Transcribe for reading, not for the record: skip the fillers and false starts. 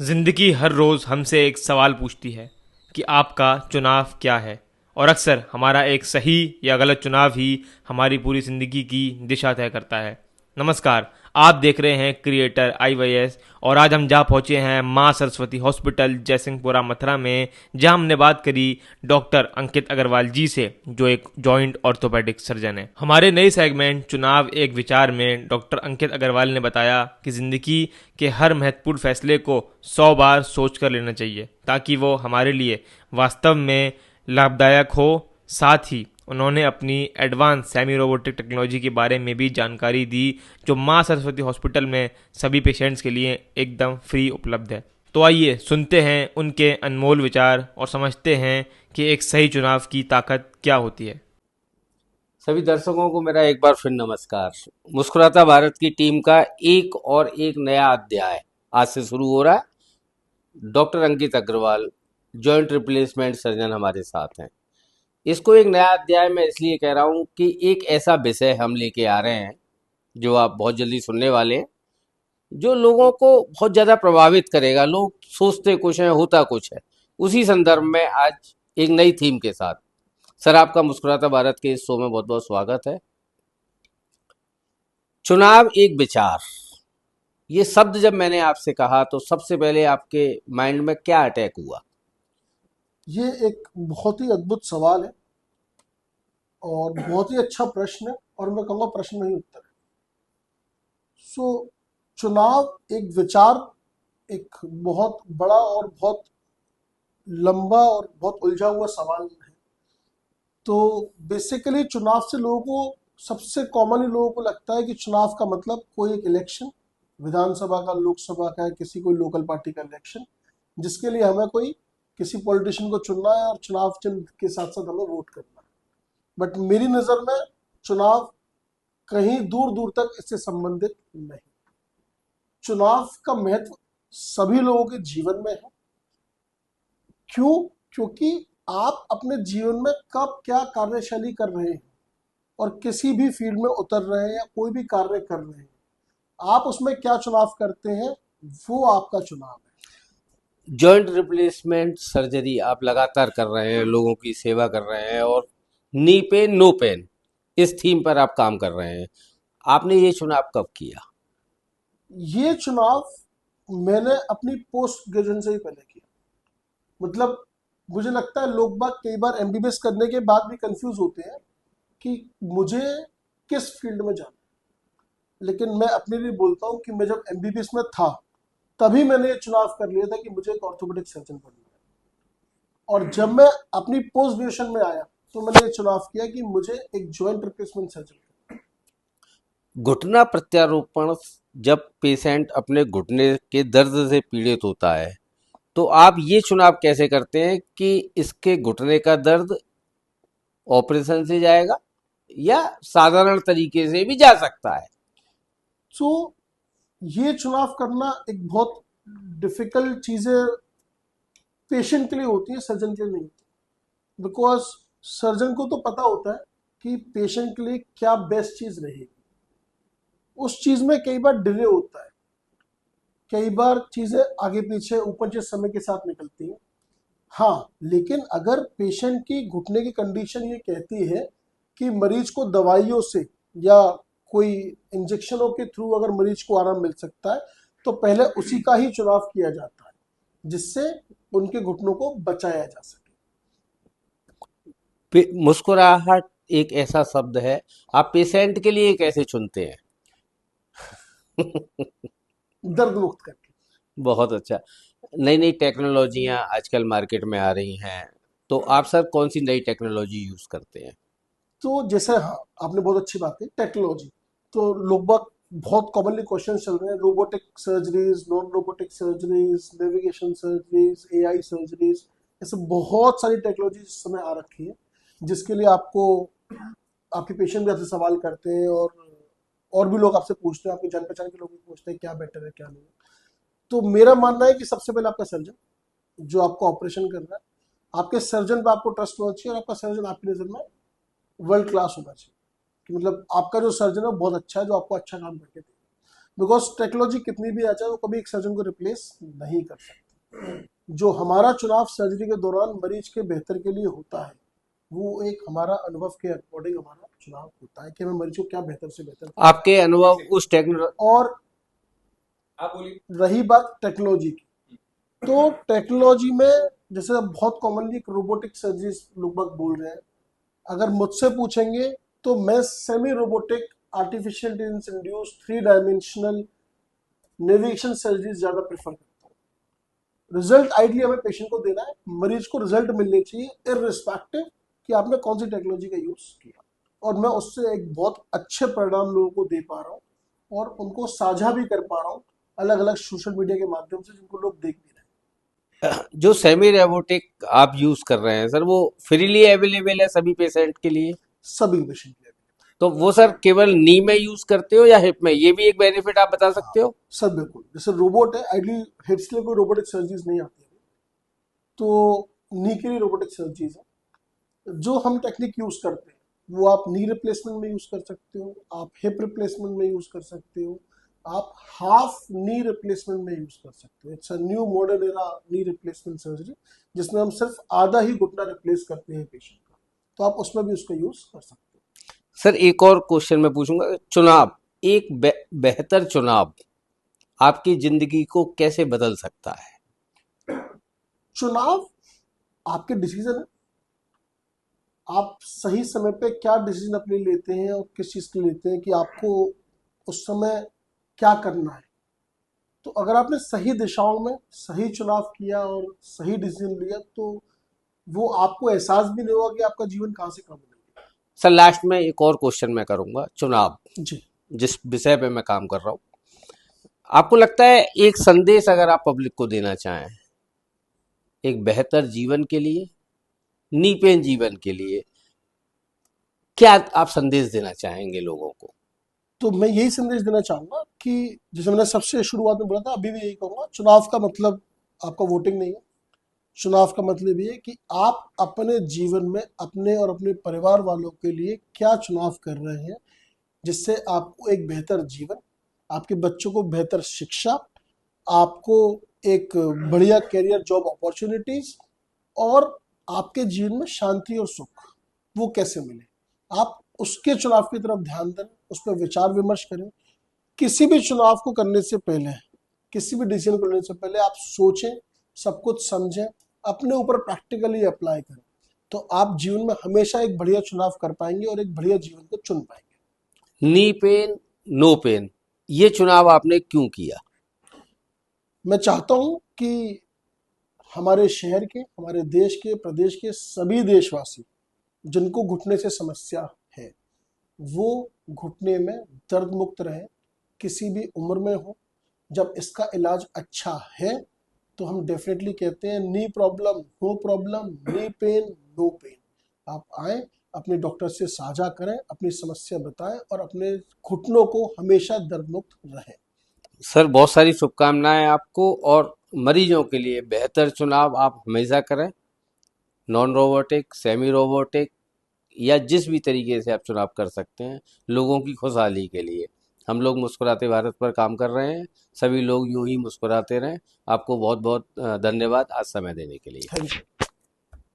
जिंदगी हर रोज़ हमसे एक सवाल पूछती है कि आपका चुनाव क्या है। और अक्सर हमारा एक सही या गलत चुनाव ही हमारी पूरी ज़िंदगी की दिशा तय करता है। नमस्कार, आप देख रहे हैं क्रिएटर IYS। और आज हम जा पहुंचे हैं मां सरस्वती हॉस्पिटल जयसिंहपुरा मथुरा में, जहां हमने बात करी डॉक्टर अंकित अग्रवाल जी से, जो एक जॉइंट ऑर्थोपेडिक सर्जन है। हमारे नए सेगमेंट चुनाव एक विचार में डॉक्टर अंकित अग्रवाल ने बताया कि जिंदगी के हर महत्वपूर्ण फैसले को 100 बार सोच कर लेना चाहिए, ताकि वो हमारे लिए वास्तव में लाभदायक हो। साथ ही उन्होंने अपनी एडवांस सेमी रोबोटिक टेक्नोलॉजी के बारे में भी जानकारी दी, जो मां सरस्वती हॉस्पिटल में सभी पेशेंट्स के लिए एकदम फ्री उपलब्ध है। तो आइए सुनते हैं उनके अनमोल विचार और समझते हैं कि एक सही चुनाव की ताकत क्या होती है। सभी दर्शकों को मेरा एक बार फिर नमस्कार। मुस्कुराता भारत की टीम का एक नया अध्याय आज से शुरू हो रहा है। डॉक्टर अंकित अग्रवाल, जॉइंट रिप्लेसमेंट सर्जन हमारे साथ हैं। इसको एक नया अध्याय मैं इसलिए कह रहा हूँ कि एक ऐसा विषय हम लेके आ रहे हैं जो आप बहुत जल्दी सुनने वाले हैं, जो लोगों को बहुत ज़्यादा प्रभावित करेगा। लोग सोचते कुछ है, होता कुछ है। उसी संदर्भ में आज एक नई थीम के साथ सर आपका मुस्कुराता भारत के इस शो में बहुत बहुत स्वागत है। चुनाव एक विचार, ये शब्द जब मैंने आपसे कहा तो सबसे पहले आपके माइंड में क्या अटैक हुआ? ये एक बहुत ही अद्भुत सवाल है और बहुत ही अच्छा प्रश्न है, और मैं कहूँगा प्रश्न नहीं उत्तर है। सो चुनाव एक विचार, एक बहुत बड़ा और बहुत लंबा और बहुत उलझा हुआ सवाल है। तो बेसिकली चुनाव से लोगों को, सबसे कॉमनली लोगों को लगता है कि चुनाव का मतलब कोई एक इलेक्शन, विधानसभा का, लोकसभा का, किसी कोई लोकल पार्टी का इलेक्शन, जिसके लिए हमें कोई किसी पॉलिटिशियन को चुनना है और चुनाव चिन्ह के साथ साथ हमें वोट करना है। बट मेरी नज़र में चुनाव कहीं दूर दूर तक इससे संबंधित नहीं। चुनाव का महत्व सभी लोगों के जीवन में है। क्यों? क्योंकि आप अपने जीवन में कब क्या कार्यशैली कर रहे हैं और किसी भी फील्ड में उतर रहे हैं या कोई भी कार्य कर रहे हैं, आप उसमें क्या चुनाव करते हैं, वो आपका चुनाव है। जॉइंट रिप्लेसमेंट सर्जरी आप लगातार कर रहे हैं, लोगों की सेवा कर रहे हैं, और नी पेन नो पेन इस थीम पर आप काम कर रहे हैं। आपने ये चुनाव कब किया? ये चुनाव मैंने अपनी पोस्ट ग्रेजुएशन से ही पहले किया। मतलब मुझे लगता है लोग बाग कई बार MBBS करने के बाद भी कंफ्यूज होते हैं कि मुझे किस फील्ड में जाना है। लेकिन मैं अपने लिए बोलता हूँ कि मैं जब MBBS में था तभी मैंने ये चुनाव कर लिया था कि मुझे एक ऑर्थोपेडिक सर्जन बनना है। और जब मैं अपनी पोस्ट ग्रेजुएशन में आया तो मैंने ये चुनाव किया कि मुझे एक जॉइंट रिप्लेसमेंट सर्जन करना है। घुटना प्रत्यारोपण, जब पेशेंट अपने घुटने के दर्द से पीड़ित होता है, तो आप ये चुनाव कैसे करते हैं कि इसके घुटने का दर्द ऑपरेशन से जाएगा या साधारण तरीके से भी जा सकता है? तो ये चुनाव करना एक बहुत डिफिकल्ट चीज़ें पेशेंट के लिए होती है, सर्जन के लिए नहीं होती। बिकॉज सर्जन को तो पता होता है कि पेशेंट के लिए क्या बेस्ट चीज़ रहेगी। उस चीज़ में कई बार डिले होता है, कई बार चीज़ें आगे पीछे ऊपर नीचे समय के साथ निकलती हैं। हाँ, लेकिन अगर पेशेंट की घुटने की कंडीशन ये कहती है कि मरीज को दवाइयों से या कोई इंजेक्शनों के थ्रू अगर मरीज को आराम मिल सकता है, तो पहले उसी का ही चुनाव किया जाता है, जिससे उनके घुटनों को बचाया जा सके। मुस्कुराहट एक ऐसा शब्द है, आप पेशेंट के लिए कैसे चुनते हैं? दर्द मुक्त करके। बहुत अच्छा। नई नई टेक्नोलॉजियां आजकल मार्केट में आ रही हैं, तो आप सर कौन सी नई टेक्नोलॉजी यूज करते हैं? तो जैसे, हाँ, आपने बहुत अच्छी बात की टेक्नोलॉजी। तो लोग बाग बहुत कॉमनली क्वेश्चन चल रहे हैं, robotic surgeries, non robotic surgeries, navigation surgeries, AI surgeries, ऐसे बहुत सारी टेक्नोलॉजी इस समय आ रखी है, जिसके लिए आपको आपके पेशेंट भी आपसे सवाल करते हैं और भी लोग आपसे पूछते हैं, आपके जान पहचान के लोग भी पूछते हैं क्या बेटर है क्या नहीं। तो मेरा मानना है कि सबसे पहले आपका सर्जन जो आपको ऑपरेशन कर रहा है, आपके सर्जन पे आपको ट्रस्ट होना चाहिए और आपका सर्जन आपकी नज़र में वर्ल्ड क्लास होना चाहिए। कि मतलब आपका जो सर्जन है वो बहुत अच्छा है, जो आपको अच्छा काम करके दे। बिकॉज टेक्नोलॉजी कितनी भी आ जाए वो कभी एक सर्जन को रिप्लेस नहीं कर सकती। जो हमारा चुनाव सर्जरी के दौरान मरीज के बेहतर के लिए होता है वो एक हमारा अनुभव के अकॉर्डिंग हमारा चुनाव होता है कि हमें मरीज को क्या बेहतर से बेहतर। आपके अनुभव उस टेक्नोलॉजी। और आप बोलिए। रही बात टेक्नोलॉजी की, तो टेक्नोलॉजी में जैसे अब बहुत कॉमनली एक रोबोटिक सर्जरी लोग बाग बोल रहे हैं, अगर मुझसे पूछेंगे तो मैं semi robotic artificial intelligence induce 3 dimensional navigation surgery ज्यादा प्रेफर करता हूँ। रिजल्ट आइडियली हमें पेशेंट को देना है, मरीज को रिजल्ट मिलने चाहिए इररिस्पेक्टिव कि आपने कौन सी टेक्नोलॉजी का यूज किया, और मैं उससे एक बहुत अच्छे परिणाम लोगों को दे पा रहा हूँ और उनको साझा भी कर पा रहा हूँ अलग अलग सोशल मीडिया के माध्यम से जिनको लोग देख भी रहे हैं। जो सेमी रोबोटिक आप यूज कर रहे हैं सर, वो फ्रीली अवेलेबल है सभी पेशेंट के लिए? सभी पेशेंट के लिए। तो वो सर केवल नी में यूज करते हो या हिप में? ये भी एक बेनिफिट आप बता सकते हो? सर बिल्कुल, जैसे रोबोट है, आइडली हिप्स के लिए कोई रोबोटिक सर्जरीज नहीं आती है, तो नी के लिए रोबोटिक सर्जरीज है। जो हम टेक्निक यूज करते हैं वो आप नी रिप्लेसमेंट में यूज कर सकते हो, आप हिप रिप्लेसमेंट में यूज कर सकते हो, आप हाफ नी रिप्लेसमेंट में यूज कर सकते हो। It's a new modern era knee replacement surgery जिसमें हम सिर्फ आधा ही घुटना रिप्लेस करते हैं पेशेंट का, तो आप उसमें भी उसका यूज कर सकते हो। सर एक और क्वेश्चन मैं पूछूंगा, चुनाव, एक बेहतर चुनाव आपकी जिंदगी को कैसे बदल सकता है? चुनाव आपके डिसीजन है, आप सही समय पे क्या डिसीजन अपने लेते हैं और किस चीज के लिए लेते हैं कि आपको उस समय क्या करना है। तो अगर आपने सही दिशाओं में सही चुनाव किया और सही डिसीजन लिया तो वो आपको एहसास भी नहीं होगा कि आपका जीवन कहाँ से कहाँ बदल गया। सर लास्ट में एक और क्वेश्चन मैं करूंगा, चुनाव जी। जिस विषय पे मैं काम कर रहा हूँ, आपको लगता है एक संदेश अगर आप पब्लिक को देना चाहें एक बेहतर जीवन के लिए, नीपेन जीवन के लिए, क्या आप संदेश देना चाहेंगे लोगों को? तो मैं यही संदेश देना चाहूंगा कि जैसे मैंने सबसे शुरुआत में बोला था, अभी भी यही कहूंगा, चुनाव का मतलब आपका वोटिंग नहीं है। चुनाव का मतलब ये है कि आप अपने जीवन में अपने और अपने परिवार वालों के लिए क्या चुनाव कर रहे हैं जिससे आपको एक बेहतर जीवन, आपके बच्चों को बेहतर शिक्षा, आपको एक बढ़िया करियर जॉब अपॉर्चुनिटीज और आपके जीवन में शांति और सुख वो कैसे मिले। आप उसके चुनाव की तरफ ध्यान दें, उस पर विचार विमर्श करें। किसी भी चुनाव को करने से पहले, किसी भी डिसीजन को लेने से पहले आप सोचें, सब कुछ समझें, अपने ऊपर प्रैक्टिकली अप्लाई करें, तो आप जीवन में हमेशा एक बढ़िया चुनाव कर पाएंगे और एक बढ़िया जीवन को चुन पाएंगे। नी पेन नो पेन, ये चुनाव आपने क्यों किया? मैं चाहता हूं कि हमारे शहर के, हमारे देश के, प्रदेश के सभी देशवासी जिनको घुटने से समस्या है वो घुटने में दर्द मुक्त रहे, किसी भी उम्र में हो। जब इसका इलाज अच्छा है तो हम डेफिनेटली कहते हैं knee problem no problem, knee pain no pain. आप आए, अपने डॉक्टर से साझा करें, अपनी समस्या बताएं और अपने घुटनों को हमेशा दर्द मुक्त रहें। सर बहुत सारी शुभकामनाएं आपको, और मरीजों के लिए बेहतर चुनाव आप हमेशा करें, नॉन रोबोटिक, सेमी रोबोटिक या जिस भी तरीके से आप चुनाव कर सकते हैं लोगों की खुशहाली के लिए। हम लोग मुस्कुराते भारत पर काम कर रहे हैं, सभी लोग यूं ही मुस्कुराते रहें। आपको बहुत बहुत धन्यवाद आज समय देने के लिए। Thank you.